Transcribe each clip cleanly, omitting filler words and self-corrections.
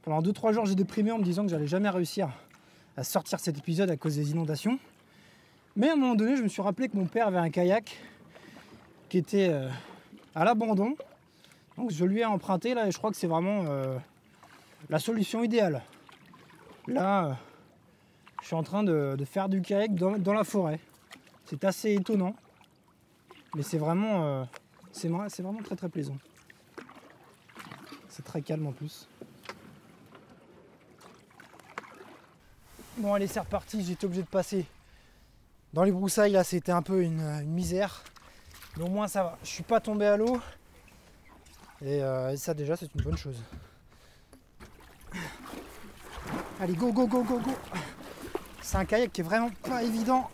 Pendant 2-3 jours, j'ai déprimé en me disant que j'allais jamais réussir à sortir cet épisode à cause des inondations. Mais à un moment donné, je me suis rappelé que mon père avait un kayak qui était à l'abandon. Donc je lui ai emprunté là et je crois que c'est vraiment la solution idéale. Là, je suis en train de faire du kayak dans la forêt. C'est assez étonnant, mais c'est vraiment très très plaisant. C'est très calme en plus. Bon allez, c'est reparti, j'étais obligé de passer dans les broussailles là, c'était un peu une misère. Mais au moins ça va, je suis pas tombé à l'eau. Et ça déjà c'est une bonne chose. Allez, go go go go go. C'est un kayak qui est vraiment pas évident.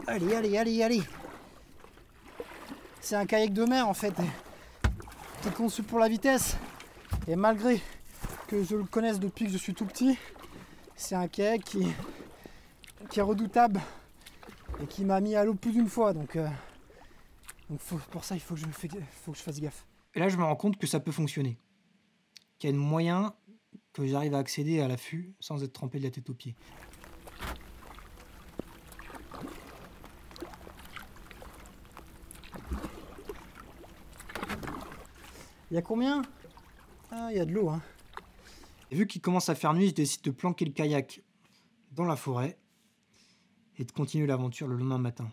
Allez, allez, allez, allez. C'est un kayak de mer en fait, qui est conçu pour la vitesse. Et malgré que je le connaisse depuis que je suis tout petit, c'est un kayak qui est redoutable et qui m'a mis à l'eau plus d'une fois. Donc pour ça, il faut que je fasse gaffe. Et là, je me rends compte que ça peut fonctionner. Qu'il y a un moyen que j'arrive à accéder à l'affût sans être trempé de la tête aux pieds. Il y a combien? Ah, il y a de l'eau, hein. Et vu qu'il commence à faire nuit, je décide de planquer le kayak dans la forêt et de continuer l'aventure le lendemain matin.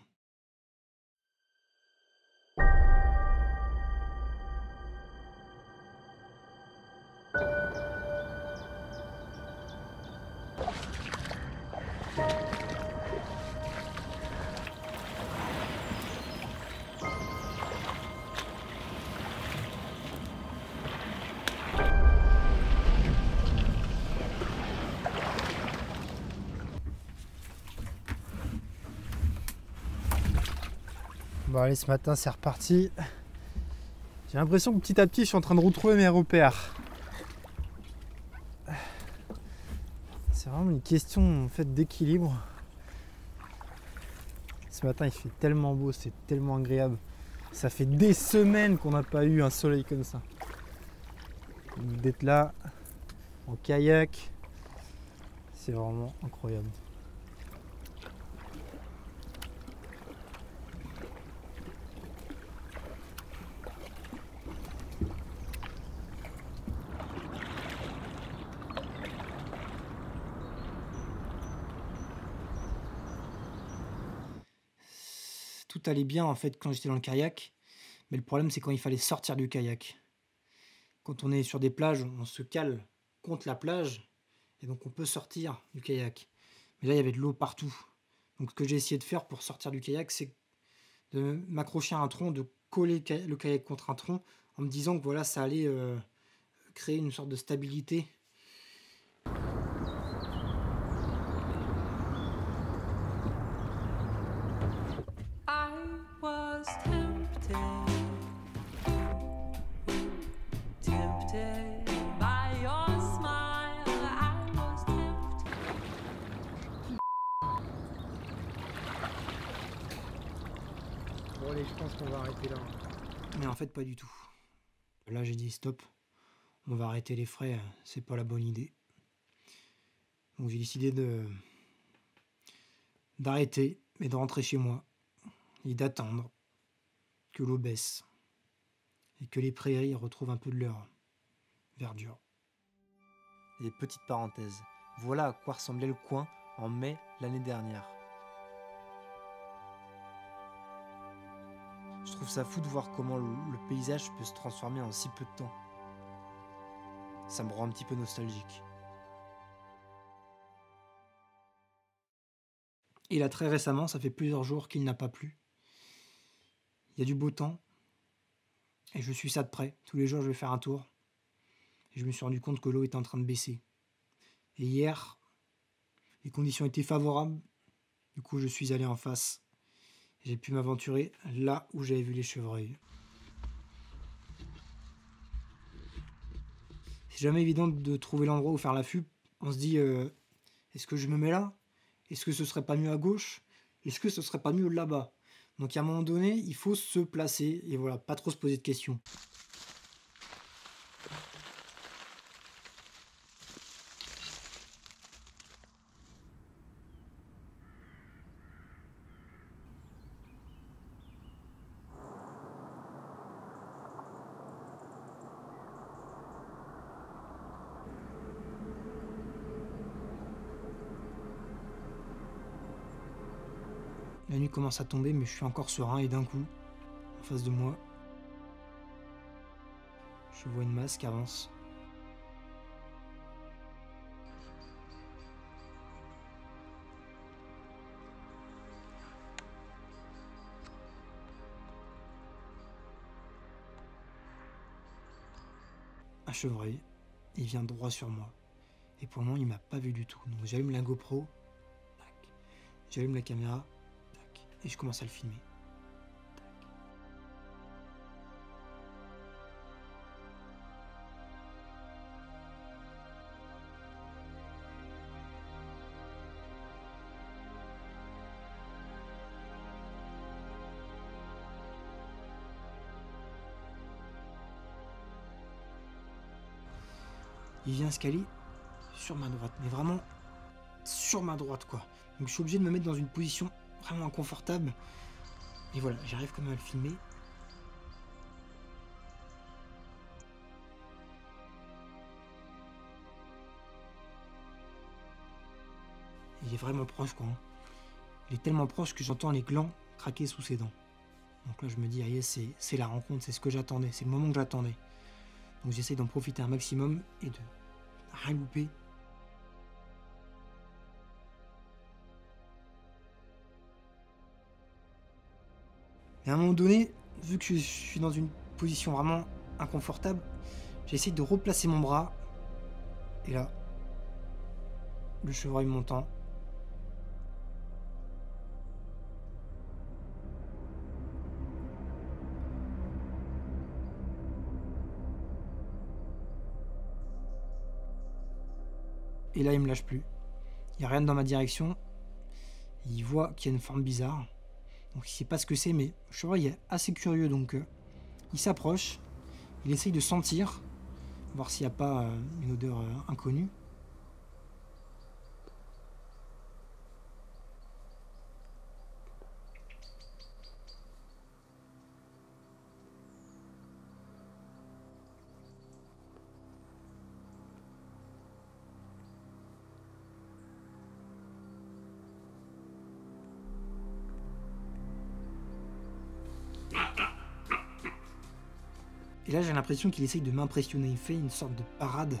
Bon allez, ce matin c'est reparti. J'ai l'impression que petit à petit je suis en train de retrouver mes repères. C'est vraiment une question en fait d'équilibre. Ce matin il fait tellement beau, c'est tellement agréable. Ça fait des semaines qu'on n'a pas eu un soleil comme ça. D'être là en kayak, c'est vraiment incroyable. Tout allait bien en fait quand j'étais dans le kayak, mais le problème c'est quand il fallait sortir du kayak. Quand on est sur des plages, on se cale contre la plage et donc on peut sortir du kayak. Mais là il y avait de l'eau partout. Donc ce que j'ai essayé de faire pour sortir du kayak, c'est de m'accrocher à un tronc, de coller le kayak contre un tronc en me disant que voilà, ça allait créer une sorte de stabilité. Bon allez, je pense qu'on va arrêter là. Mais en fait pas du tout. Là j'ai dit stop, on va arrêter les frais, c'est pas la bonne idée. Donc j'ai décidé d'arrêter et de rentrer chez moi et d'attendre que l'eau baisse et que les prairies retrouvent un peu de leur verdure. Et petite parenthèse, voilà à quoi ressemblait le coin en mai l'année dernière. Je trouve ça fou de voir comment le paysage peut se transformer en si peu de temps. Ça me rend un petit peu nostalgique. Et là, très récemment, ça fait plusieurs jours qu'il n'a pas plu. Il y a du beau temps. Et je suis ça de près. Tous les jours, je vais faire un tour. Et je me suis rendu compte que l'eau était en train de baisser. Et hier, les conditions étaient favorables. Du coup, je suis allé en face. J'ai pu m'aventurer là où j'avais vu les chevreuils. C'est jamais évident de trouver l'endroit où faire l'affût. On se dit, est-ce que je me mets là? Est-ce que ce serait pas mieux à gauche? Est-ce que ce serait pas mieux là-bas? Donc à un moment donné, il faut se placer et voilà, pas trop se poser de questions. La nuit commence à tomber, mais je suis encore serein et d'un coup, en face de moi, je vois une masse qui avance. Un chevreuil, il vient droit sur moi. Et pour le moment, il m'a pas vu du tout. Donc j'allume la GoPro, tac. J'allume la caméra, tac. Et je commence à le filmer. Il vient se caler sur ma droite, mais vraiment sur ma droite quoi. Donc je suis obligé de me mettre dans une position vraiment inconfortable. Et voilà, j'arrive quand même à le filmer. Il est vraiment proche quoi. Il est tellement proche que j'entends les glands craquer sous ses dents. Donc là je me dis, ah yes, c'est la rencontre, c'est ce que j'attendais, c'est le moment que j'attendais. Donc j'essaye d'en profiter un maximum et de rien louper. Et à un moment donné, vu que je suis dans une position vraiment inconfortable, j'essaye de replacer mon bras. Et là, le chevreuil montant. Et là, il me lâche plus. Il n'y a rien dans ma direction. Il voit qu'il y a une forme bizarre. Donc il ne sait pas ce que c'est, mais le chevreuil est assez curieux. Donc il s'approche. Il essaye de sentir. Voir s'il n'y a pas une odeur inconnue. Et là, j'ai l'impression qu'il essaye de m'impressionner. Il fait une sorte de parade.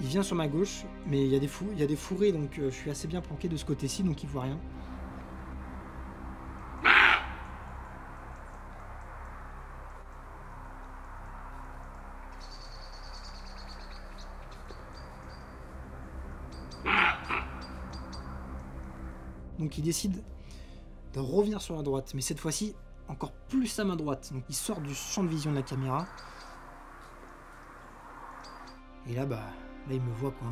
Il vient sur ma gauche, mais il y a des fourrés, donc je suis assez bien planqué de ce côté-ci, donc il voit rien. Donc il décide de revenir sur la droite, mais cette fois-ci encore plus à ma droite. Donc il sort du champ de vision de la caméra. Et là, là il me voit quoi.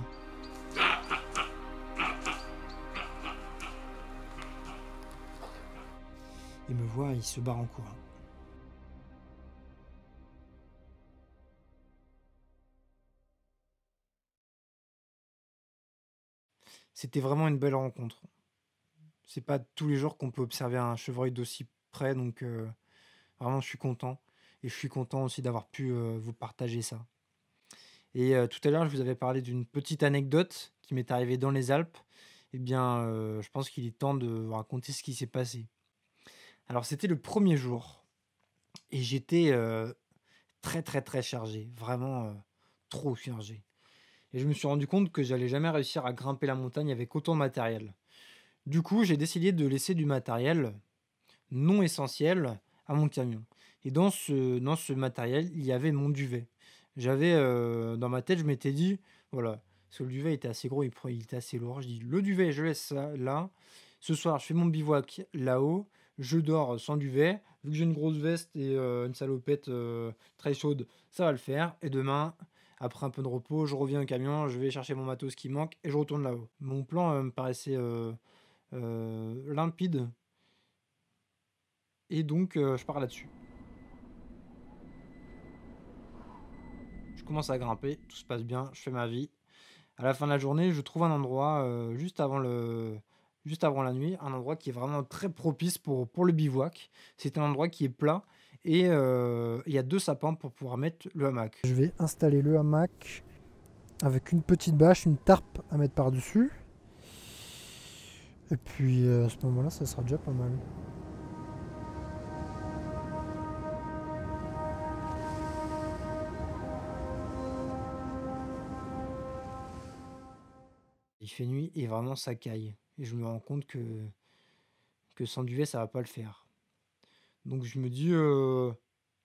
Il me voit, il se barre en courant. C'était vraiment une belle rencontre. C'est pas tous les jours qu'on peut observer un chevreuil d'aussi près, donc vraiment je suis content. Et je suis content aussi d'avoir pu vous partager ça. Et tout à l'heure, je vous avais parlé d'une petite anecdote qui m'est arrivée dans les Alpes. Eh bien, je pense qu'il est temps de vous raconter ce qui s'est passé. Alors, c'était le premier jour et j'étais très, très, très chargé, vraiment trop chargé. Et je me suis rendu compte que j'allais jamais réussir à grimper la montagne avec autant de matériel. Du coup, j'ai décidé de laisser du matériel non essentiel à mon camion. Et dans ce matériel, il y avait mon duvet. J'avais dans ma tête, je m'étais dit, voilà, parce que le duvet était assez gros, il était assez lourd. Je dis, le duvet, je laisse ça là. Ce soir, je fais mon bivouac là-haut. Je dors sans duvet. Vu que j'ai une grosse veste et une salopette très chaude, ça va le faire. Et demain, après un peu de repos, je reviens au camion, je vais chercher mon matos qui manque et je retourne là-haut. Mon plan me paraissait limpide. Et donc, je pars là-dessus. Je commence à grimper, tout se passe bien, je fais ma vie. À la fin de la journée, je trouve un endroit juste avant la nuit, un endroit qui est vraiment très propice pour le bivouac. C'est un endroit qui est plat et il y a 2 sapins pour pouvoir mettre le hamac. Je vais installer le hamac avec une petite bâche, une tarpe à mettre par-dessus. Et puis à ce moment-là, ça sera déjà pas mal. Il fait nuit et vraiment ça caille et je me rends compte que sans duvet, ça va pas le faire. Donc je me dis,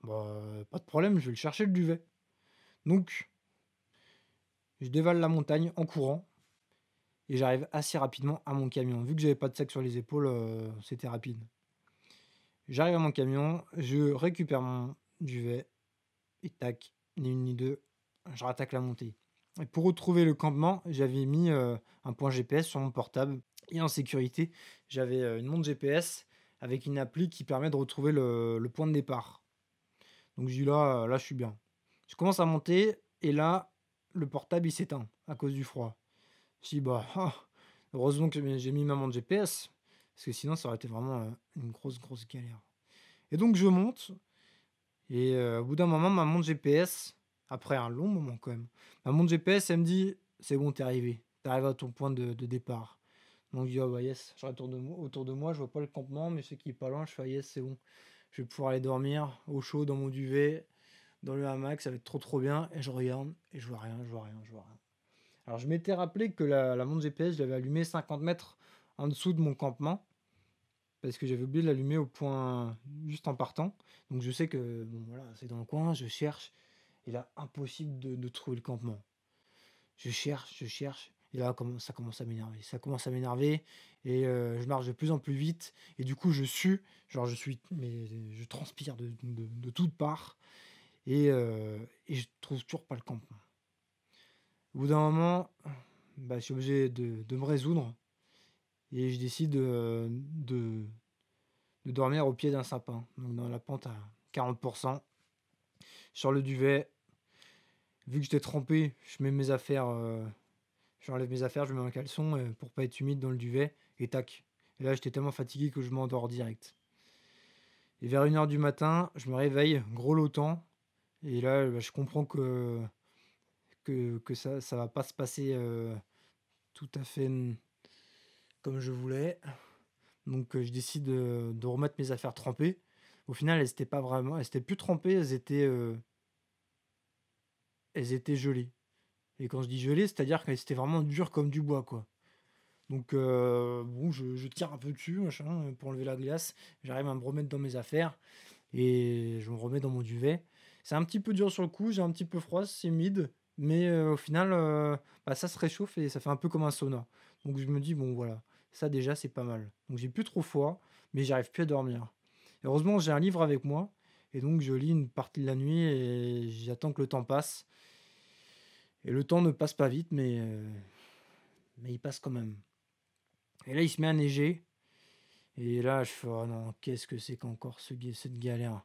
«Bah, pas de problème, je vais le chercher le duvet». Donc je dévale la montagne en courant et j'arrive assez rapidement à mon camion. Vu que j'avais pas de sac sur les épaules, c'était rapide. J'arrive à mon camion, je récupère mon duvet et tac, ni une ni deux, je rattaque la montée. Et pour retrouver le campement, j'avais mis, un point GPS sur mon portable et en sécurité, j'avais, une montre GPS avec une appli qui permet de retrouver le point de départ. Donc je dis: «Là, je suis bien». Je commence à monter et là, le portable, il s'éteint à cause du froid. Je dis: «Bah, ah, heureusement que j'ai mis ma montre GPS, parce que sinon ça aurait été vraiment, une grosse, grosse galère». Et donc je monte et au bout d'un moment, ma montre GPS, après un long moment quand même, ma montre GPS, elle me dit: «C'est bon, t'es arrivé. Tu arrives à ton point de départ». Donc je dis: «Ah bah yes», je regarde autour de moi, je vois pas le campement, mais je sais qu'il est pas loin, je fais: «Ah yes, c'est bon. Je vais pouvoir aller dormir au chaud dans mon duvet, dans le hamac, ça va être trop, trop bien». Et je regarde et je vois rien, je vois rien, je vois rien. Alors je m'étais rappelé que la montre GPS, je l'avais allumée 50 mètres en dessous de mon campement, parce que j'avais oublié de l'allumer au point juste en partant. Donc je sais que bon voilà, c'est dans le coin, je cherche, et là, impossible de trouver le campement. Je cherche, et là ça commence à m'énerver. Ça commence à m'énerver, et je marche de plus en plus vite, et du coup je sue, genre mais je transpire de toutes parts, et je trouve toujours pas le campement. Au bout d'un moment, bah, je suis obligé de me résoudre, et je décide de dormir au pied d'un sapin, donc dans la pente à 40%, sur le duvet. Vu que j'étais trempé, je mets mes affaires, j'enlève mes affaires, je mets un caleçon pour pas être humide dans le duvet, et tac. Et là, j'étais tellement fatigué que je m'endors direct. Et vers 1 heure du matin, je me réveille, gros lotant, et là, bah, je comprends que ça va pas se passer tout à fait comme je voulais. Donc je décide de remettre mes affaires trempées. Au final, elles étaient plus trempées, elles étaient gelées. Et quand je dis gelées, c'est-à-dire qu'elles étaient vraiment dures comme du bois, quoi. Donc bon, je tire un peu dessus, machin, pour enlever la glace. J'arrive à me remettre dans mes affaires et je me remets dans mon duvet. C'est un petit peu dur sur le coup, j'ai un petit peu froid, c'est humide, mais au final, bah, ça se réchauffe et ça fait un peu comme un sauna. Donc je me dis: «Bon voilà, ça déjà c'est pas mal». Donc j'ai plus trop froid, mais j'arrive plus à dormir. Heureusement, j'ai un livre avec moi, et donc je lis une partie de la nuit et j'attends que le temps passe, et le temps ne passe pas vite, mais il passe quand même. Et là, il se met à neiger. Et là, je fais: «Oh non, qu'est-ce que c'est qu'encore cette galère?»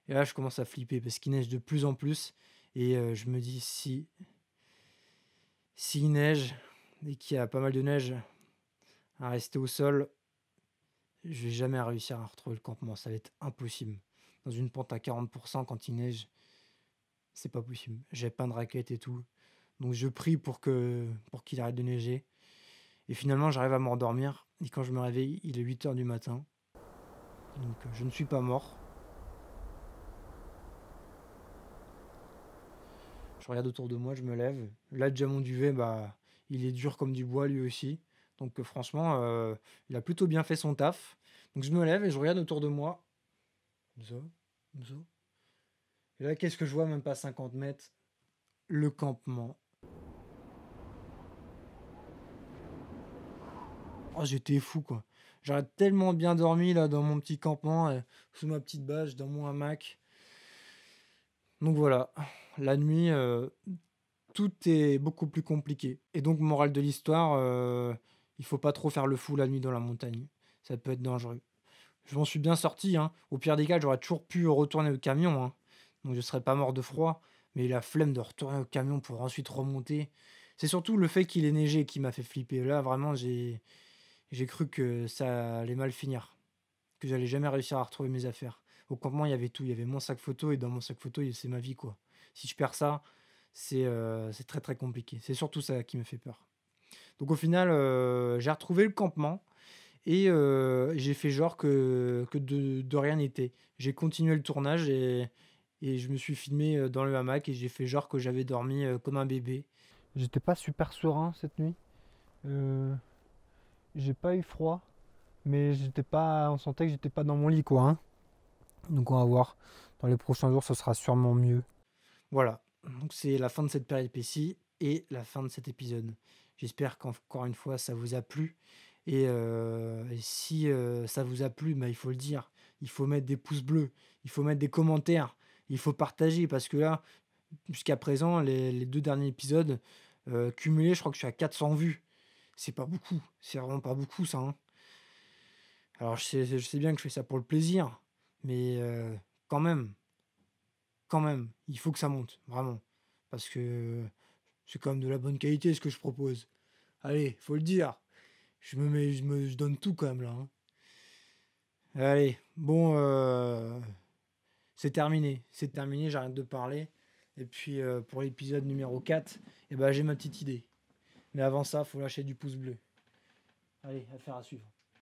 Et là, je commence à flipper parce qu'il neige de plus en plus, et je me dis: s'il neige et qu'il y a pas mal de neige à rester au sol, je vais jamais réussir à retrouver le campement, ça va être impossible. Dans une pente à 40% quand il neige, c'est pas possible. J'ai pas de raquette et tout, donc je prie pour qu'il arrête de neiger, et finalement, j'arrive à m'endormir, et quand je me réveille, il est 8 heures du matin, donc je ne suis pas mort. Je regarde autour de moi, je me lève. Là, déjà mon duvet, bah, il est dur comme du bois lui aussi. Donc franchement, il a plutôt bien fait son taf. Donc je me lève et je regarde autour de moi. Comme ça, comme ça. Et là, qu'est-ce que je vois, même pas 50 mètres? Le campement. Oh, j'étais fou, quoi. J'aurais tellement bien dormi là dans mon petit campement, sous ma petite bâche, dans mon hamac. Donc voilà, la nuit, tout est beaucoup plus compliqué. Et donc, morale de l'histoire, il faut pas trop faire le fou la nuit dans la montagne. Ça peut être dangereux. Je m'en suis bien sorti, hein. Au pire des cas, j'aurais toujours pu retourner au camion, hein. Donc je serais pas mort de froid. Mais la flemme de retourner au camion pour ensuite remonter. C'est surtout le fait qu'il ait neigé qui m'a fait flipper. Là, vraiment, j'ai cru que ça allait mal finir. Que j'allais jamais réussir à retrouver mes affaires. Au campement, il y avait tout. Il y avait mon sac photo et dans mon sac photo, c'est ma vie, quoi. Si je perds ça, c'est très, très compliqué. C'est surtout ça qui me fait peur. Donc au final, j'ai retrouvé le campement et j'ai fait genre que de rien n'était. J'ai continué le tournage et je me suis filmé, dans le hamac et j'ai fait genre que j'avais dormi, comme un bébé. J'étais pas super serein cette nuit. J'ai pas eu froid, mais on sentait que j'étais pas dans mon lit, quoi, hein. Donc on va voir. Dans les prochains jours, ce sera sûrement mieux. Voilà. Donc c'est la fin de cette péripétie et la fin de cet épisode. J'espère qu'encore une fois, ça vous a plu. Et si ça vous a plu, bah, il faut le dire. Il faut mettre des pouces bleus. Il faut mettre des commentaires. Il faut partager parce que là, jusqu'à présent, les 2 derniers épisodes, cumulés, je crois que je suis à 400 vues. C'est pas beaucoup. C'est vraiment pas beaucoup ça, hein. Alors je sais bien que je fais ça pour le plaisir, mais quand même, il faut que ça monte, vraiment. Parce que c'est quand même de la bonne qualité ce que je propose. Allez, faut le dire. Je donne tout quand même là, hein. Allez, bon, c'est terminé, j'arrête de parler. Et puis pour l'épisode numéro 4, eh ben, j'ai ma petite idée. Mais avant ça, faut lâcher du pouce bleu. Allez, affaire à suivre.